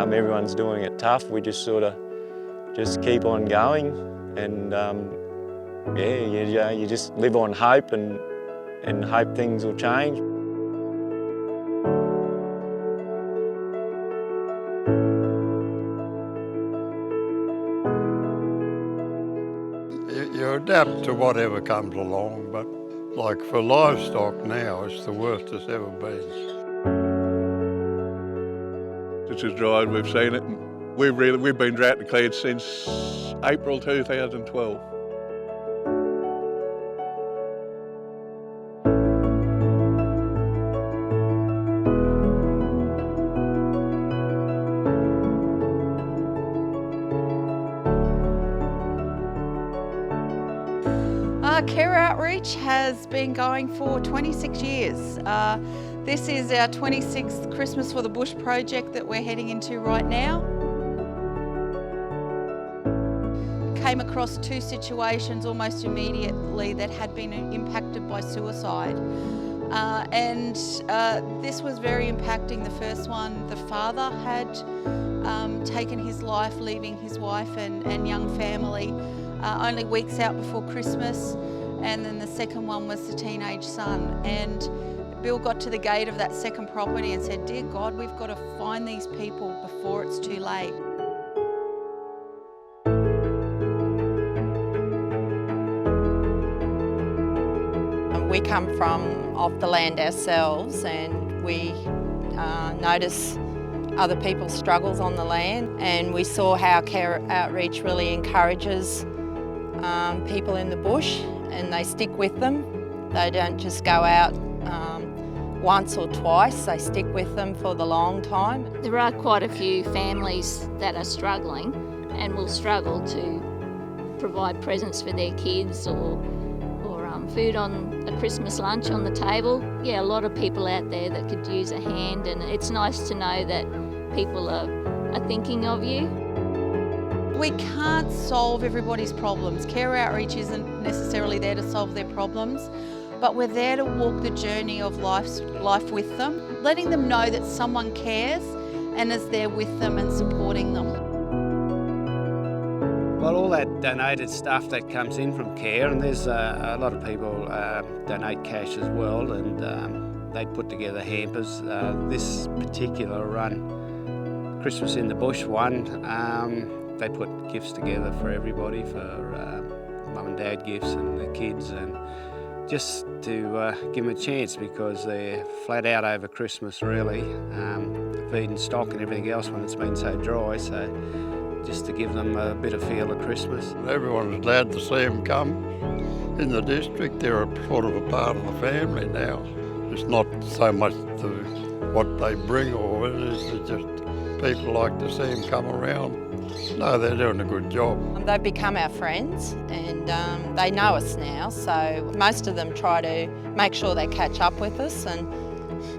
Everyone's doing it tough. We just sort of keep on going, and you just live on hope and hope things will change. You adapt to whatever comes along, but like for livestock now, it's the worst it's ever been. It's as dry as we've seen it, and we've been drought declared since April 2012. Care Outreach has been going for 26 years. This is our 26th Christmas for the Bush project that we're heading into right now. Came across two situations almost immediately that had been impacted by suicide. This was very impacting. The first one, the father had taken his life, leaving his wife and young family only weeks out before Christmas. And then the second one was the teenage son. And Bill got to the gate of that second property and said, "Dear God, we've got to find these people before it's too late." We come from off the land ourselves, and we notice other people's struggles on the land, and we saw how Care Outreach really encourages people in the bush, and they stick with them. They don't just go out once or twice, they stick with them for the long time. There are quite a few families that are struggling and will struggle to provide presents for their kids or food on a Christmas lunch on the table. Yeah, a lot of people out there that could use a hand, and it's nice to know that people are thinking of you. We can't solve everybody's problems. Care Outreach isn't necessarily there to solve their problems, but we're there to walk the journey of life with them, letting them know that someone cares and is there with them and supporting them. Well, all that donated stuff that comes in from Care, and there's a lot of people donate cash as well, and they put together hampers. This particular run, Christmas in the Bush one, they put gifts together for everybody, for mum and dad gifts and the kids, and just to give them a chance, because they're flat out over Christmas really, feeding stock and everything else when it's been so dry, so just to give them a bit of feel of Christmas. Everyone's glad to see them come. In the district, they're sort of a part of the family now. It's not so much what they bring or it is, it's just people like to see them come around. No, they're doing a good job. They've become our friends, and they know us now, so most of them try to make sure they catch up with us, and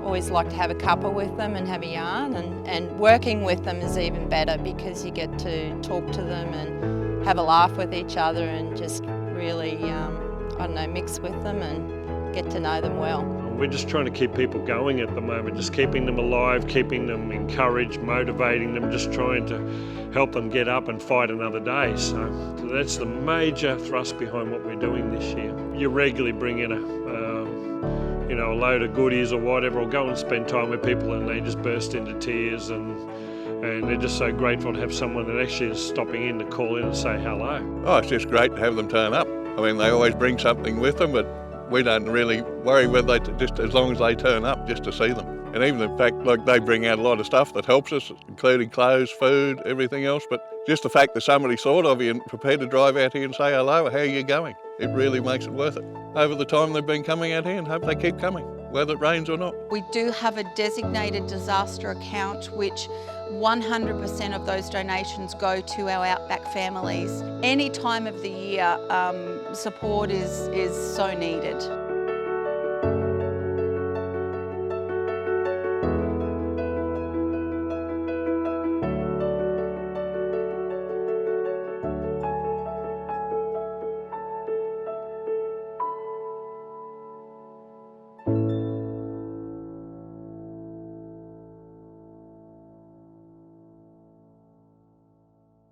always like to have a cuppa with them and have a yarn, and working with them is even better because you get to talk to them and have a laugh with each other and just really, mix with them and get to know them well. We're just trying to keep people going at the moment, just keeping them alive, keeping them encouraged, motivating them, just trying to help them get up and fight another day. So that's the major thrust behind what we're doing this year. You regularly bring in a load of goodies or whatever, or go and spend time with people and they just burst into tears, and they're just so grateful to have someone that actually is stopping in to call in and say hello. Oh, it's just great to have them turn up. I mean, they always bring something with them, but we don't really worry whether just as long as they turn up, just to see them. And even the fact, like, they bring out a lot of stuff that helps us, including clothes, food, everything else, but just the fact that somebody thought of you and prepared to drive out here and say hello, how are you going? It really makes it worth it. Over the time they've been coming out here, and hope they keep coming, whether it rains or not. We do have a designated disaster account, which 100% of those donations go to our Outback families. Any time of the year, support is so needed.